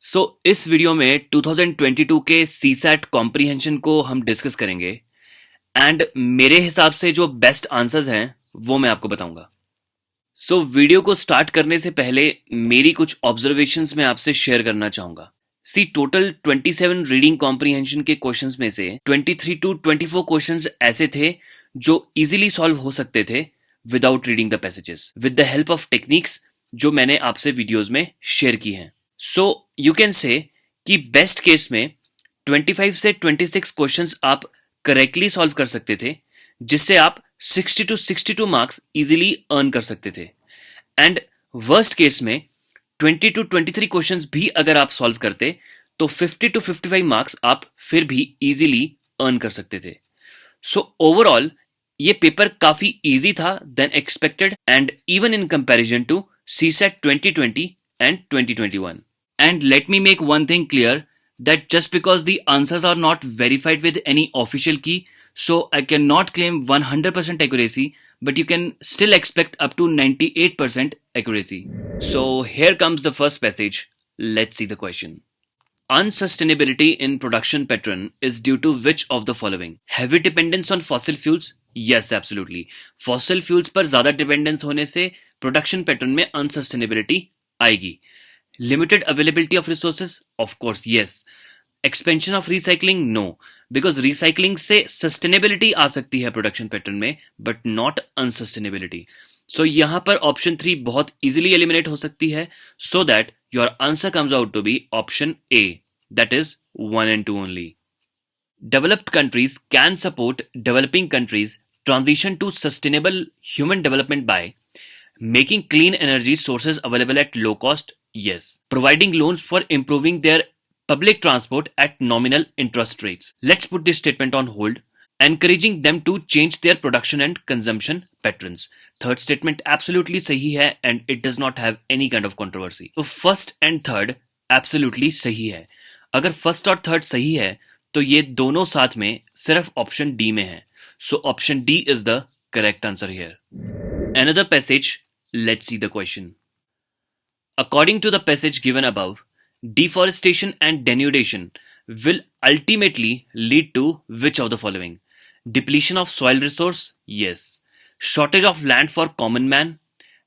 इस वीडियो में 2022 के सीसैट कॉम्प्रीहेंशन को हम डिस्कस करेंगे एंड मेरे हिसाब से जो बेस्ट आंसर्स हैं वो मैं आपको बताऊंगा। वीडियो को स्टार्ट करने से पहले मेरी कुछ ऑब्जर्वेशंस मैं आपसे शेयर करना चाहूंगा। टोटल 27 रीडिंग कॉम्प्रीहेंशन के क्वेश्चंस में से 23 टू 24 क्वेश्चंस ऐसे थे जो इजीली सॉल्व हो सकते थे without reading the passages with the help of techniques जो मैंने आपसे वीडियोस में शेयर की हैं। यू कैन से कि बेस्ट केस में 25 से 26 क्वेश्चंस आप करेक्टली सॉल्व कर सकते थे, जिससे आप 60 टू 62 मार्क्स इजीली अर्न कर सकते थे। एंड वर्स्ट केस में 20 टू 23 क्वेश्चंस भी अगर आप सॉल्व करते तो 50 टू 55 मार्क्स आप फिर भी इजीली अर्न कर सकते थे। ओवरऑल ये पेपर काफी इजी था than expected and even in comparison to CSAT 2020 and 2021. And let me make one thing clear that just because the answers are not verified with any official key, so I cannot claim 100% accuracy, but you can still expect up to 98% accuracy. So here comes the first passage. Let's see the question. Unsustainability in production pattern is due to which of the following? Heavy dependence on fossil fuels? Yes, absolutely. Fossil fuels पर ज़्यादा dependence होने से production pattern में unsustainability आएगी। Limited availability of resources? Of course, yes. Expansion of recycling? No. Because recycling से sustainability आ सकती है production pattern में, but not unsustainability. यहाँ पर option 3 बहुत easily eliminate हो सकती है, so that your answer comes out to be option A. That is 1 and 2 only. Developed countries can support developing countries transition to sustainable human development by making clean energy sources available at low cost? Yes. Providing loans for improving their public transport at nominal interest rates. Let's put this statement on hold. Encouraging them to change their production and consumption patterns. Third statement absolutely सही है and it does not have any kind of controversy. So first and third absolutely सही है। अगर first और third सही है तो ये दोनों साथ में सिर्फ option D में है। So option D is the correct answer here. Another passage. Let's see the question. According to the passage given above, deforestation and denudation will ultimately lead to which of the following? Depletion of soil resource? Yes. Shortage of land for common man?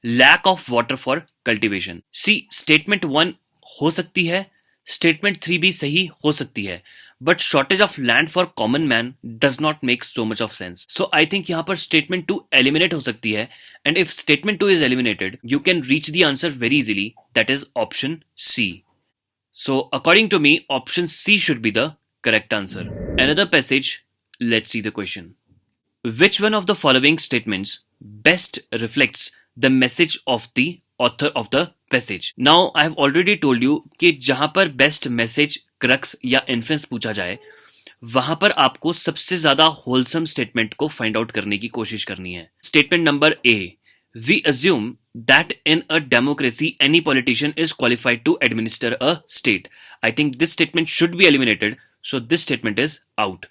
Lack of water for cultivation? See, statement 1 हो सकती है, statement 3 भी सही हो सकती है, but shortage of land for common man does not make so much of sense. So I think यहाँ पर statement 2 eliminate हो सकती है, and if statement 2 is eliminated, you can reach the answer very easily. That is option C. So according to me, option C should be the correct answer. Another passage. Let's see the question. Which one of the following statements best reflects the message of the author of the passage? Now I have already told you कि जहां पर best message, crux या inference पूछा जाए वहां पर आपको सबसे ज्यादा wholesome statement को find out करने की कोशिश करनी है। Statement number A. We assume that in a democracy any politician is qualified to administer a state. I think this statement should be eliminated, so this statement is out.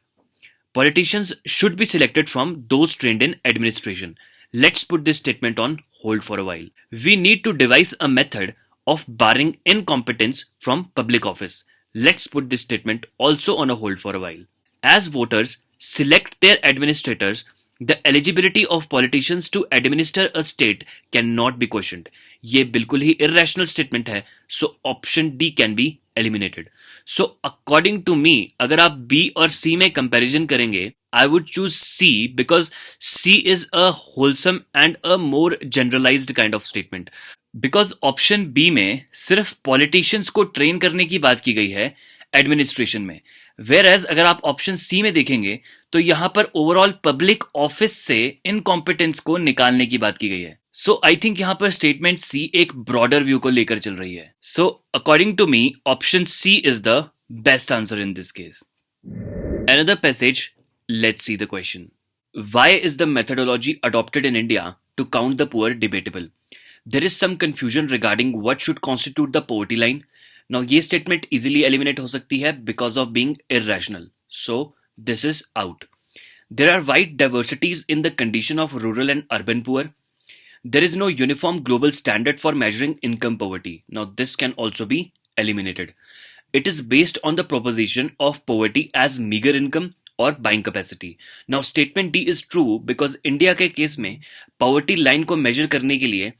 Politicians should be selected from those trained in administration. Let's put this statement on hold for a while. We need to devise a method of barring incompetence from public office. Let's put this statement also on a hold for a while. As voters select their administrators, the eligibility of politicians to administer a state cannot be questioned. ये बिल्कुल ही irrational statement है, so option D can be eliminated. So according to me, अगर आप B और C में comparison करेंगे, I would choose C because C is a wholesome and a more generalized kind of statement. Because option B में सिर्फ politicians को train करने की बात की गई है administration में, whereas अगर आप ऑप्शन सी में देखेंगे तो यहां पर ओवरऑल पब्लिक ऑफिस से इनकॉम्पिटेंस को निकालने की बात की गई है। सो आई थिंक यहां पर स्टेटमेंट सी एक ब्रॉडर व्यू को लेकर चल रही है। So according to me option C is the best answer in this case. Another passage. Let's see the question. Why is the methodology adopted in India to count the poor debatable? There is some confusion regarding what should constitute the poverty line. Now ये statement easily eliminate हो सकती है because of being irrational. So this is out. There are wide diversities in the condition of rural and urban poor. There is no uniform global standard for measuring income poverty. Now this can also be eliminated. It is based on the proposition of poverty as meager income or buying capacity. Now statement D is true because India के case में poverty line को measure करने के लिए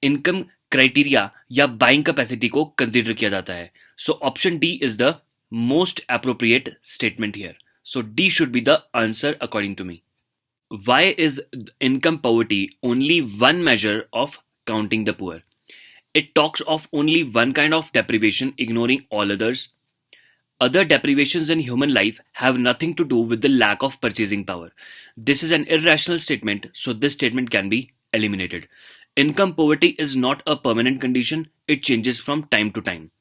income criteria या buying capacity को consider किया जाता है. So option D is the most appropriate statement here. So D should be the answer according to me. Why is income poverty only one measure of counting the poor? It talks of only one kind of deprivation, ignoring all others. Other deprivations in human life have nothing to do with the lack of purchasing power. This is an irrational statement, so this statement can be eliminated. Income poverty is not a permanent condition, it changes from time to time.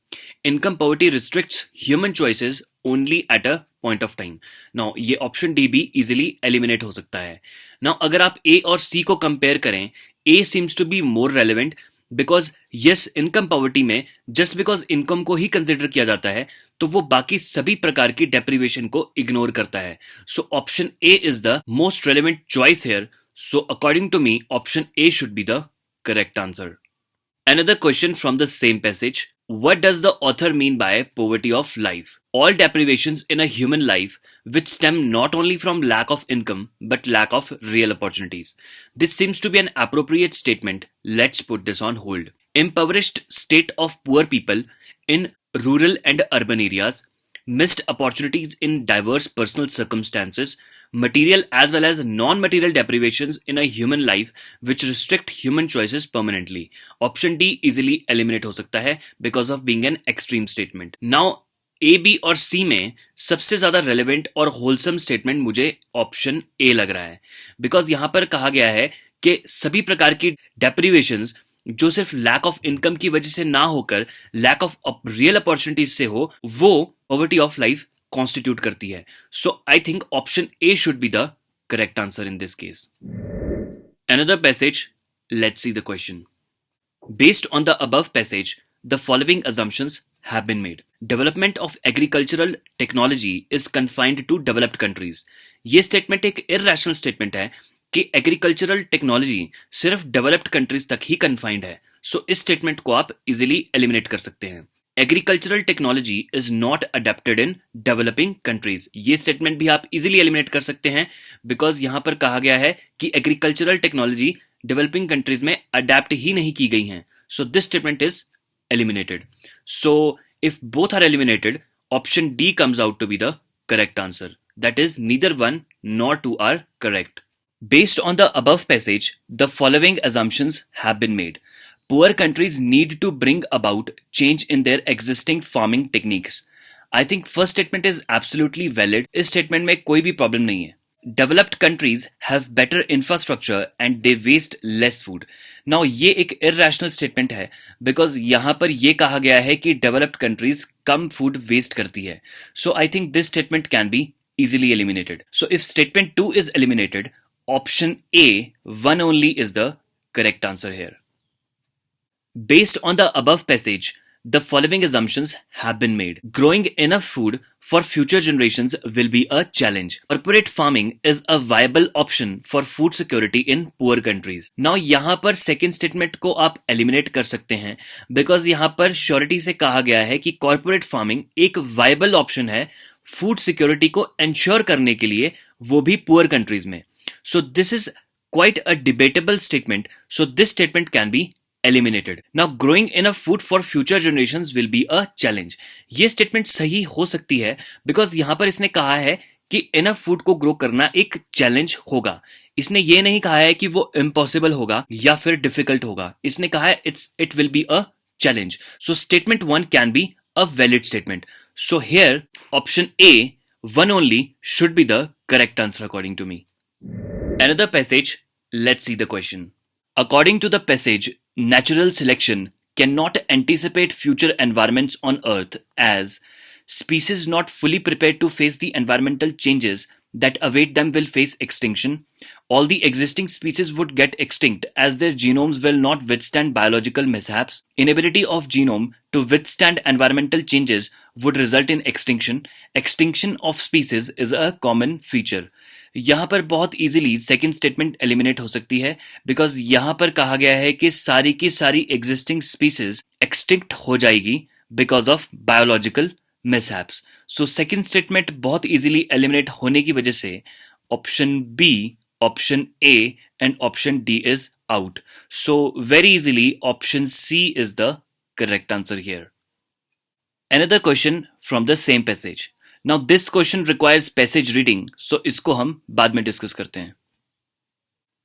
Income poverty restricts human choices only at a point of time. Now ये option D भी easily eliminate हो सकता है. Now अगर आप A और C को compare करें, A seems to be more relevant because yes, income poverty में just because income को ही consider किया जाता है तो वो बाकी सभी प्रकार की deprivation को ignore करता है. So option A is the most relevant choice here. So according to me, option A should be the correct answer. Another question from the same passage. What does the author mean by poverty of life? All deprivations in a human life which stem not only from lack of income but lack of real opportunities. This seems to be an appropriate statement. Let's put this on hold. Impoverished state of poor people in rural and urban areas, missed opportunities in diverse personal circumstances, material as well as non-material deprivations in a human life which restrict human choices permanently. Option D easily eliminate हो सकता है because of being an extreme statement. Now A, B और C में सबसे ज्यादा relevant और wholesome statement मुझे option A लग रहा है because यहाँ पर कहा गया है कि सभी प्रकार की deprivations जो सिर्फ lack of income की वजह से ना होकर lack of real opportunities से हो वो poverty of life constitute करती है. So I think option A should be the correct answer in this case. Another passage, let's see the question. Based on the above passage, the following assumptions have been made. Development of agricultural technology is confined to developed countries. ये statement एक irrational statement है कि agricultural technology सिर्फ developed countries तक ही confined है. So इस statement को आप easily eliminate कर सकते हैं. Agricultural technology is not adapted in developing countries. ये स्टेटमेंट भी आप इजीली एलिमिनेट कर सकते हैं बिकॉज यहां पर कहा गया है कि एग्रीकल्चरल टेक्नोलॉजी डेवलपिंग कंट्रीज में अडेप्ट ही नहीं की गई हैं. So this statement is eliminated. So if both are eliminated, option D comes out to be the correct answer. That is neither one nor two are correct. Based on the above passage, the following assumptions have been made. Poor countries need to bring about change in their existing farming techniques. I think first statement is absolutely valid. इस statement में कोई भी problem नहीं है. Developed countries have better infrastructure and they waste less food. Now ये एक irrational statement है because यहाँ पर ये कहा गया है कि developed countries कम food waste करती है. So I think this statement can be easily eliminated. So if statement 2 is eliminated, option A, one only is the correct answer here. Based on the above passage, the following assumptions have been made. Growing enough food for future generations will be a challenge. Corporate farming is a viable option for food security in poor countries. Now यहाँ पर second statement को आप eliminate कर सकते हैं because यहाँ पर surety से कहा गया है कि corporate farming एक viable option है food security को ensure करने के लिए, वो भी poor countries में. So this is quite a debatable statement. So this statement can be eliminated. Now growing enough food for future generations will be a challenge. ये statement सही हो सकती है because यहाँ पर इसने कहा है कि enough food को grow करना एक challenge होगा. इसने ये नहीं कहा है कि वो impossible होगा या फिर difficult होगा. इसने कहा है it will be a challenge. So statement 1 can be a valid statement. So here option A, one only, should be the correct answer according to me. Another passage, let's see the question. According to the passage, natural selection cannot anticipate future environments on Earth as species not fully prepared to face the environmental changes that await them will face extinction. All the existing species would get extinct as their genomes will not withstand biological mishaps. Inability of genome to withstand environmental changes would result in extinction. Extinction of species is a common feature. यहाँ पर बहुत easily second statement eliminate हो सकती है because यहाँ पर कहा गया है कि सारी की सारी एग्जिस्टिंग स्पीसीज एक्सटिंक्ट हो जाएगी because of biological mishaps. So second statement बहुत easily eliminate होने की वजह से option B, option A and option D is out. So very easily option C is the correct answer here. Another question from the same passage. Now this question requires passage reading, so इसको हम बाद में discuss करते हैं.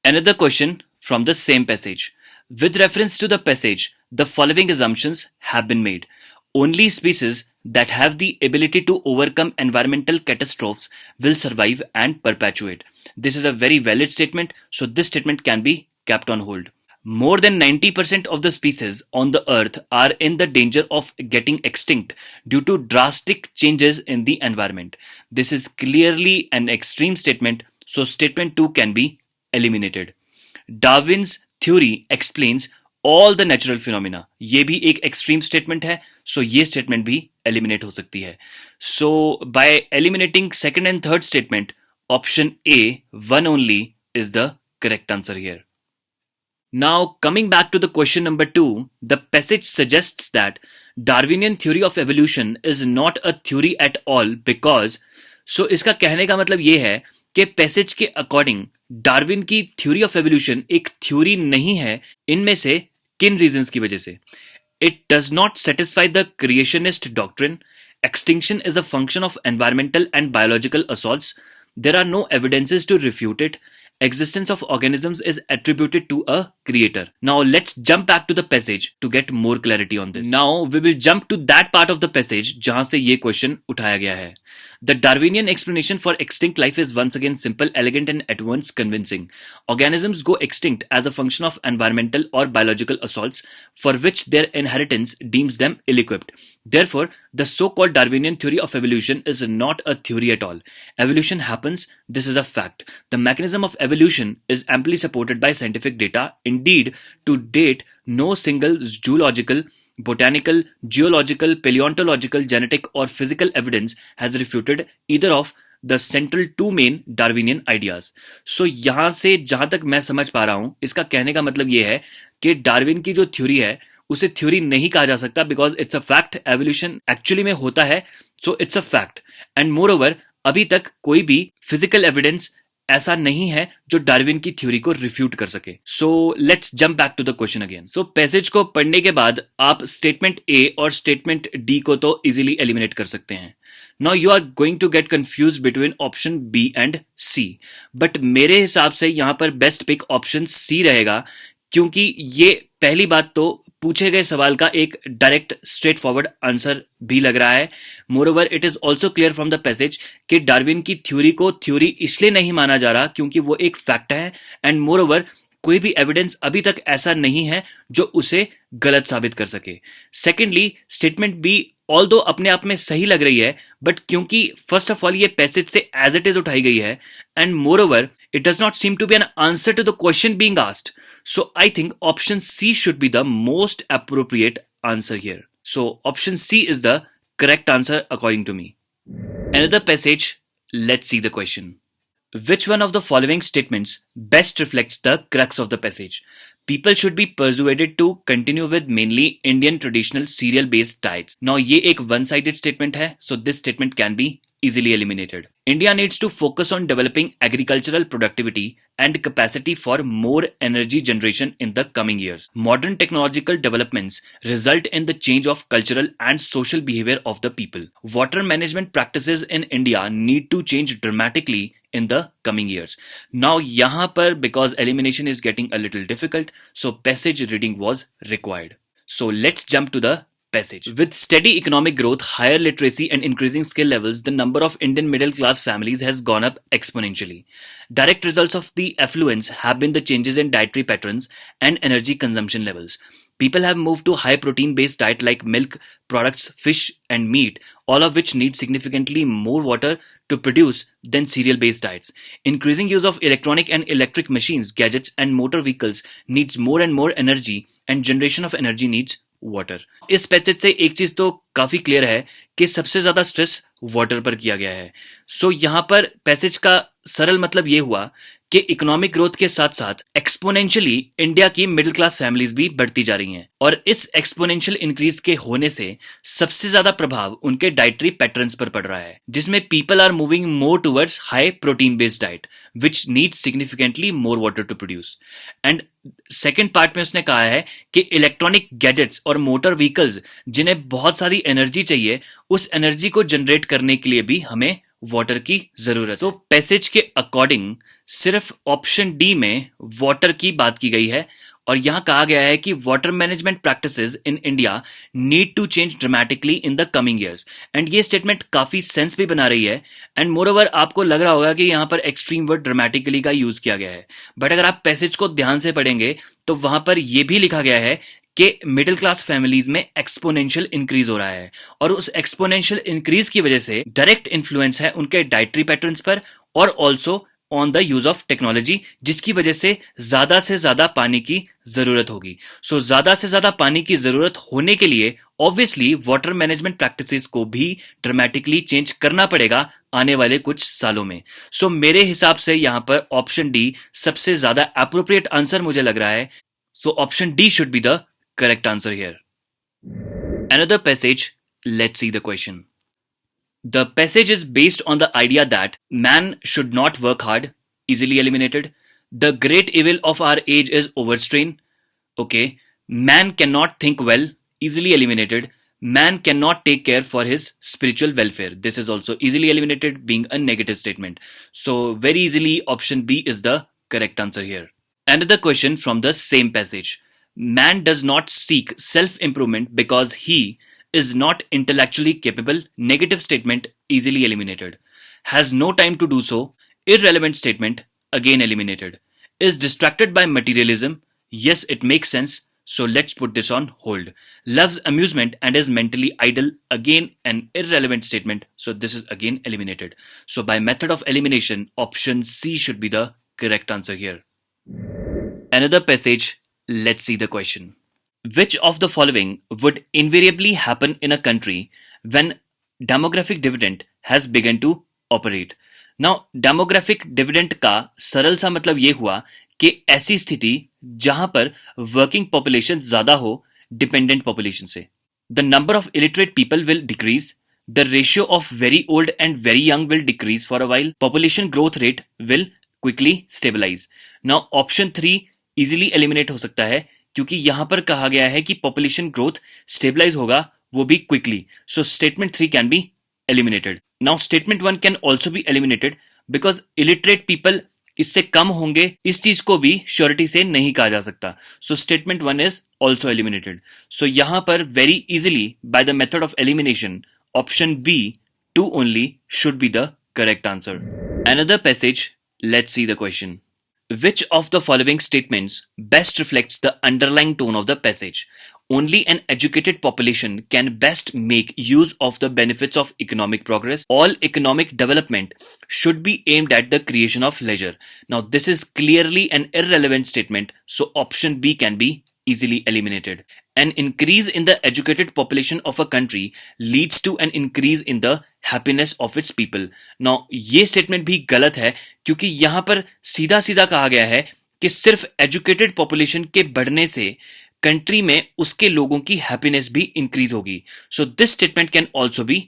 Another question from the same passage. With reference to the passage, the following assumptions have been made. Only species that have the ability to overcome environmental catastrophes will survive and perpetuate. This is a very valid statement, so this statement can be kept on hold. More than 90% of the species on the earth are in the danger of getting extinct due to drastic changes in the environment. This is clearly an extreme statement, so statement 2 can be eliminated. Darwin's theory explains all the natural phenomena. ये भी एक extreme statement है, so ये statement भी eliminate हो सकती है. So by eliminating second and third statement, option A, one only, is the correct answer here. Now coming back to the question number 2, the passage suggests that Darwinian theory of evolution is not a theory at all because, so इसका कहने का मतलब ये है कि passage के according Darwin की theory of evolution एक थ्योरी नहीं है. इनमें से किन रीजंस की वजह से? It does not satisfy the creationist doctrine. Extinction is a function of environmental and biological assaults. There are no evidences to refute it. Existence of organisms is attributed to a creator. Now let's jump back to the passage to get more clarity on this. Now we will jump to that part of the passage जहां से ये question उठाया गया है. The Darwinian explanation for extinct life is once again simple, elegant and at once convincing. Organisms go extinct as a function of environmental or biological assaults for which their inheritance deems them ill-equipped. Therefore, the so-called Darwinian theory of evolution is not a theory at all. Evolution happens, this is a fact. The mechanism of evolution is amply supported by scientific data. Indeed, to date, no single zoological, botanical, geological, paleontological, genetic or physical evidence has refuted either of the central two main Darwinian ideas. So यहाँ से जहां तक मैं समझ पा रहा हूं, इसका कहने का मतलब ये है कि डार्विन की जो थ्योरी है उसे थ्योरी नहीं कहा जा सकता because it's a fact. Evolution actually में होता है, so it's a fact. And more over अभी तक कोई भी फिजिकल एविडेंस ऐसा नहीं है जो डार्विन की थ्योरी को रिफ्यूट कर सके. So let's jump back to the question again. So passage को पढ़ने के बाद आप स्टेटमेंट ए और स्टेटमेंट डी को तो इजीली एलिमिनेट कर सकते हैं. Now you are going to get confuse between option B and C, but मेरे हिसाब से यहां पर बेस्ट पिक ऑप्शन सी रहेगा क्योंकि ये पहली बात तो पूछे गए सवाल का एक डायरेक्ट स्ट्रेट फॉरवर्ड आंसर भी लग रहा है. Moreover it is also clear from the passage कि डार्विन की थ्योरी को थ्योरी इसलिए नहीं माना जा रहा क्योंकि वो एक फैक्ट है. एंड मोरओवर कोई भी एविडेंस अभी तक ऐसा नहीं है जो उसे गलत साबित कर सके. सेकेंडली, स्टेटमेंट बी ऑल्दो अपने आप में सही लग रही है, बट क्योंकि फर्स्ट ऑफ ऑल ये पैसेज से एज इट इज उठाई गई है and moreover it does not seem to be an answer to the question being asked. So I think option C should be the most appropriate answer here. So option C is the correct answer according to me. Another passage, let's see the question. Which one of the following statements best reflects the crux of the passage? People should be persuaded to continue with mainly Indian traditional cereal based diets. Now ये एक one-sided statement है, so this statement can be easily eliminated. India needs to focus on developing agricultural productivity and capacity for more energy generation in the coming years. Modern technological developments result in the change of cultural and social behavior of the people. Water management practices in India need to change dramatically in the coming years. Now यहाँ पर because elimination is getting a little difficult, so passage reading was required. So let's jump to the passage. With steady economic growth, higher literacy and increasing skill levels, the number of Indian middle class families has gone up exponentially. Direct results of the affluence have been the changes in dietary patterns and energy consumption levels. People have moved to high protein based diet like milk products, fish and meat, all of which need significantly more water to produce than cereal based diets. Increasing use of electronic and electric machines, gadgets and motor vehicles needs more and more energy, and generation of energy needs water. इस passage से एक चीज तो काफी clear है कि सबसे ज्यादा स्ट्रेस वाटर पर किया गया है. सो यहाँ पर पैसेज का सरल मतलब ये हुआ कि इकोनॉमिक ग्रोथ के साथ साथ एक्सपोनेंशियली इंडिया की मिडिल क्लास फैमिलीज भी बढ़ती जा रही हैं और इस एक्सपोनेंशियल इंक्रीज के होने से सबसे ज्यादा प्रभाव उनके डाइटरी पैटर्न्स पर पड़ रहा है, जिसमें people are moving more towards high protein based diet which needs significantly more water to produce. And second part में उसने कहा है कि इलेक्ट्रॉनिक गैजेट्स और मोटर व्हीकल्स जिन्हें बहुत सारी एनर्जी चाहिए, उस एनर्जी को जनरेट करने के लिए भी हमें वाटर की जरूरत है। सो पैसेज के अकॉर्डिंग सिर्फ ऑप्शन डी में वाटर की बात की गई है और यहां कहा गया है कि water management practices in India need to change dramatically in the coming years. And ये स्टेटमेंट काफी सेंस भी बना रही है। एंड मोर ओवर आपको लग रहा होगा कि यहां पर एक्सट्रीम वर्ड ड्रामेटिकली का यूज किया गया है, बट अगर आप पैसेज को ध्यान से पढ़ेंगे तो वहां पर यह भी लिखा गया है कि मिडिल क्लास फैमिलीज में एक्सपोनेंशियल इंक्रीज हो रहा है और उस एक्सपोनेंशियल इंक्रीज की वजह से डायरेक्ट इन्फ्लुएंस है उनके डाइटरी पैटर्न्स पर और also on the use of technology, जिसकी वजह से ज्यादा पानी की जरूरत होगी। सो ज्यादा से ज्यादा पानी की जरूरत होने के लिए ऑब्वियसली वाटर मैनेजमेंट प्रैक्टिसेस को भी ड्रामेटिकली चेंज करना पड़ेगा आने वाले कुछ सालों में। सो मेरे हिसाब से यहां पर ऑप्शन डी सबसे ज्यादा एप्रोप्रिएट आंसर मुझे लग रहा है। So option D should be the correct answer here. Another passage, let's see the question. The passage is based on the idea that man should not work hard, easily eliminated. The great evil of our age is overstrain. Okay. Man cannot think well, easily eliminated. Man cannot take care for his spiritual welfare. This is also easily eliminated, being a negative statement. So very easily option B is the correct answer here. Another question from the same passage. Man does not seek self-improvement because he is not intellectually capable. Negative statement, easily eliminated. Has no time to do so. Irrelevant statement, again eliminated. Is distracted by materialism. Yes, it makes sense. So let's put this on hold. Loves amusement and is mentally idle. Again, an irrelevant statement. So this is again eliminated. So by method of elimination, option C should be the correct answer here. Another passage. Let's see the question. Which of the following would invariably happen in a country when demographic dividend has begun to operate? Now, demographic dividend का सरल सा मतलब ये हुआ कि ऐसी स्थिति जहां पर वर्किंग पॉपुलेशन ज्यादा हो डिपेंडेंट पॉपुलेशन से। The number of illiterate people will decrease. The ratio of very old and very young will decrease for a while. Population growth rate will quickly stabilize. Now, option 3 easily eliminate हो सकता है क्योंकि यहां पर कहा गया है कि पॉपुलेशन ग्रोथ स्टेबलाइज होगा, वो भी quickly. So statement 3 can be eliminated. Now statement 1 can also be eliminated because illiterate people इससे कम होंगे, इस चीज को भी श्योरिटी से नहीं कहा जा सकता। So statement 1 is also eliminated. So यहां पर very easily by the method of elimination option B 2 only should be the correct answer. Another passage, let's see the question. Which of the following statements best reflects the underlying tone of the passage? Only an educated population can best make use of the benefits of economic progress. All economic development should be aimed at the creation of leisure. Now, this is clearly an irrelevant statement, so option B can be easily eliminated. An increase in the educated population of a country leads to an increase in the happiness of its people. Now, ये statement भी गलत है क्योंकि यहाँ पर सीधा सीधा कहा गया है कि सिर्फ educated population के बढ़ने से कंट्री में उसके लोगों की हैप्पीनेस भी इंक्रीज होगी. So this statement can also be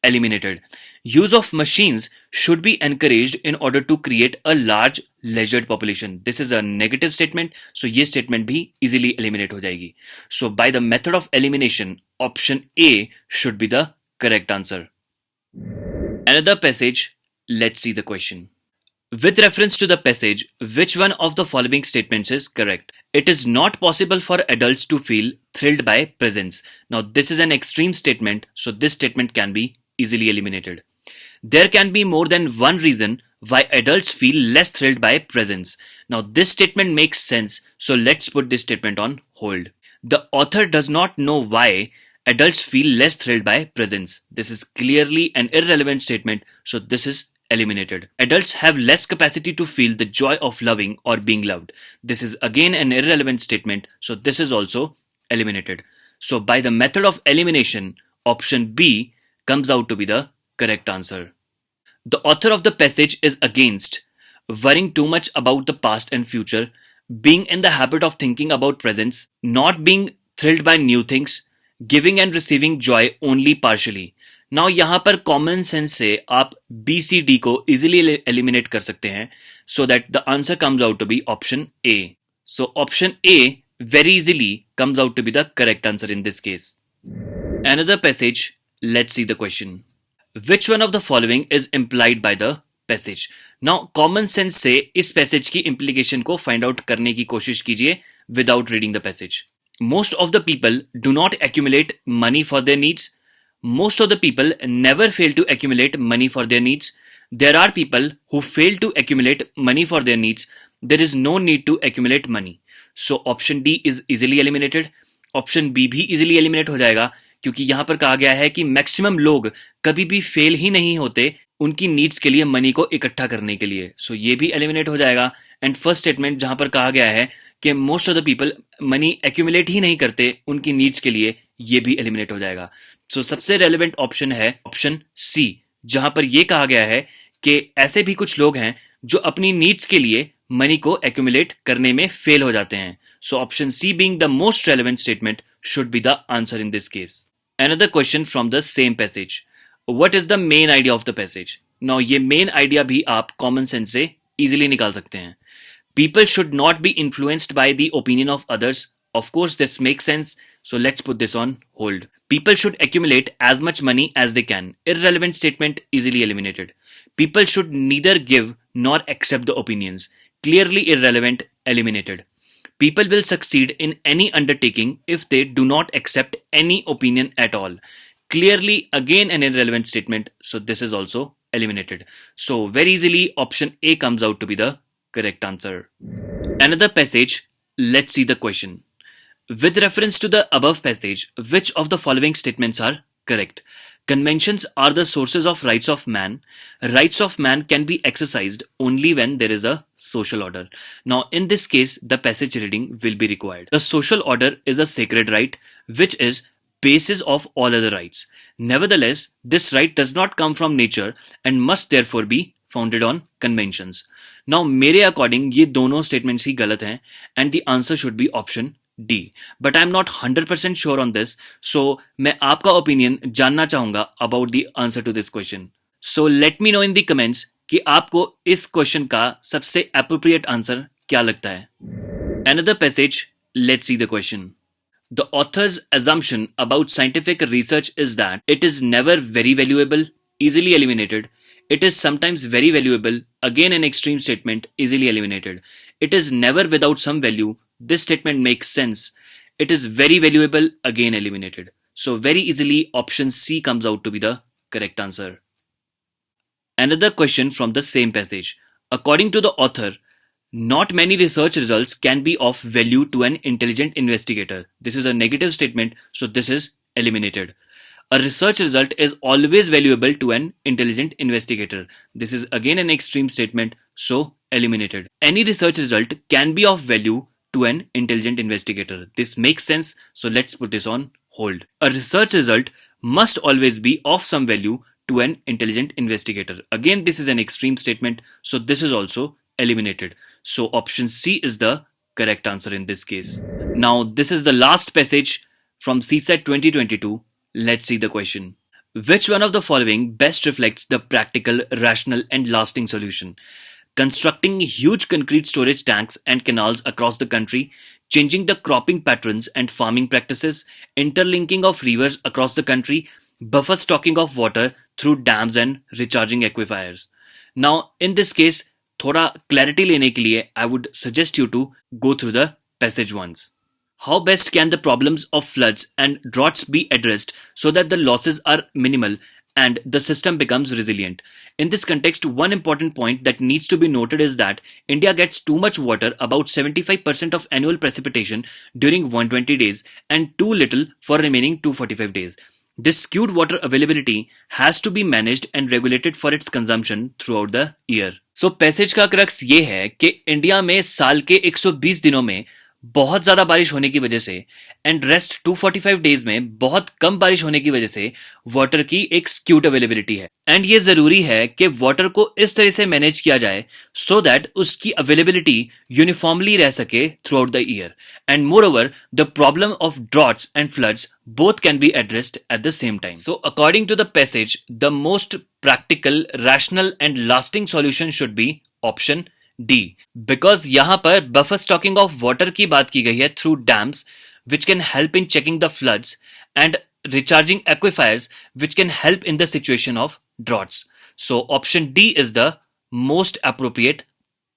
eliminated. Use of machines should be encouraged in order to create a large leisured population. This is a negative statement, so ये statement भी easily eliminate हो जाएगी. So by the method of elimination, option A should be the correct answer. Another passage, let's see the question. With reference to the passage, which one of the following statements is correct? It is not possible for adults to feel thrilled by presents. Now, this is an extreme statement, so this statement can be easily eliminated. There can be more than one reason why adults feel less thrilled by presents. Now, this statement makes sense, so let's put this statement on hold. The author does not know why adults feel less thrilled by presents. This is clearly an irrelevant statement, so this is eliminated. Adults have less capacity to feel the joy of loving or being loved. This is again an irrelevant statement, so this is also eliminated. So by the method of elimination, option B comes out to be the correct answer. The author of the passage is against worrying too much about the past and future, being in the habit of thinking about presents, not being thrilled by new things, giving and receiving joy only partially. Now यहाँ पर common sense से आप B C D को easily eliminate कर सकते हैं so that the answer comes out to be option A. So option A very easily comes out to be the correct answer in this case. Another passage, let's see the question. Which one of the following is implied by the passage? Now common sense से इस passage की implication को find out करने की कोशिश कीजिए without reading the passage. Most of the people do not accumulate money for their needs. Most of the people never fail to accumulate money for their needs. There are people who fail to accumulate money for their needs. There is no need to accumulate money. So option D is easily eliminated. Option B भी easily eliminate हो जाएगा क्योंकि यहाँ पर कहा गया है कि मैक्सिमम लोग कभी भी फेल ही नहीं होते उनकी नीड्स के लिए मनी को इकट्ठा करने के लिए. सो ये भी एलिमिनेट हो जाएगा. एंड फर्स्ट स्टेटमेंट जहां पर कहा गया है कि most of the people money accumulate ही नहीं करते उनकी नीड्स के लिए, ये भी एलिमिनेट हो जाएगा. सो सबसे रेलेवेंट ऑप्शन है ऑप्शन सी, जहां पर यह कहा गया है कि ऐसे भी कुछ लोग हैं जो अपनी नीड्स के लिए मनी को एक्यूमुलेट करने में फेल हो जाते हैं. So option C being the most relevant statement should be the answer in this case. Another question from the same passage. What is the main idea of the passage? Now ये main idea भी आप common sense से easily निकाल सकते हैं. People should not be influenced by the opinion of others. Of course this makes sense. So let's put this on hold. People should accumulate as much money as they can. Irrelevant statement easily eliminated. People should neither give nor accept the opinions. Clearly irrelevant, eliminated. People will succeed in any undertaking if they do not accept any opinion at all. Clearly again an irrelevant statement, so this is also eliminated. So very easily option A comes out to be the correct answer. Another passage, let's see the question. With reference to the above passage, which of the following statements are correct? Conventions are the sources of rights of man. Rights of man can be exercised only when there is a social order. Now in this case the passage reading will be required. The social order is a sacred right which is basis of all other rights. Nevertheless, this right does not come from nature and must therefore be founded on conventions. Now मेरे according ये दोनों statements ही गलत हैं and the answer should be option D. But I'm not 100% sure on this, so मैं आपका opinion जानना चाहूंगा about the answer to this question. So let me know in the comments कि आपको इस question का सबसे appropriate answer क्या लगता है. Another passage, let's see the question. The author's assumption about scientific research is that it is never very valuable, easily eliminated. It is sometimes very valuable, again an extreme statement, easily eliminated. It is never without some value. This statement makes sense. It is very valuable, again eliminated. So very easily option C comes out to be the correct answer. Another question from the same passage. According to the author, not many research results can be of value to an intelligent investigator. This is a negative statement, so this is eliminated. A research result is always valuable to an intelligent investigator. This is again an extreme statement, so eliminated. Any research result can be of value to an intelligent investigator. This makes sense, so let's put this on hold. A research result must always be of some value to an intelligent investigator. Again, this is an extreme statement, so this is also eliminated. So option C is the correct answer in this case. Now, this is the last passage from CSAT 2022. Let's see the question. Which one of the following best reflects the practical, rational, and lasting solution? Constructing huge concrete storage tanks and canals across the country, changing the cropping patterns and farming practices, interlinking of rivers across the country, buffer stocking of water through dams and recharging aquifers. Now, in this case, थोड़ा clarity लेने के लिए, I would suggest you to go through the passage once. How best can the problems of floods and droughts be addressed so that the losses are minimal and the system becomes resilient? In this context, one important point that needs to be noted is that India gets too much water, about 75% of annual precipitation during 120 days and too little for remaining 245 days. This skewed water availability has to be managed and regulated for its consumption throughout the year. So passage का crux ये है कि India में साल के 120 दिनों में बहुत ज्यादा बारिश होने की वजह से एंड रेस्ट 245 डेज में बहुत कम बारिश होने की वजह से वाटर की एक स्क्यूड अवेलेबिलिटी है। एंड ये जरूरी है कि वाटर को इस तरह से मैनेज किया जाए सो दैट उसकी अवेलेबिलिटी यूनिफॉर्मली रह सके through out the year. And more over the problem of droughts and floods both can be addressed at the same time. So according to the passage, the most practical, rational and lasting solution should be option D. Because यहाँ पर buffer stocking of water की बात की गई है through dams which can help in checking the floods and recharging aquifers which can help in the situation of droughts. So option D is the most appropriate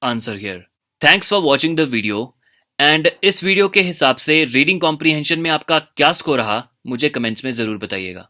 answer here. Thanks for watching the video. And इस video के हिसाब से reading comprehension में आपका क्या score रहा मुझे comments में जरूर बताइएगा।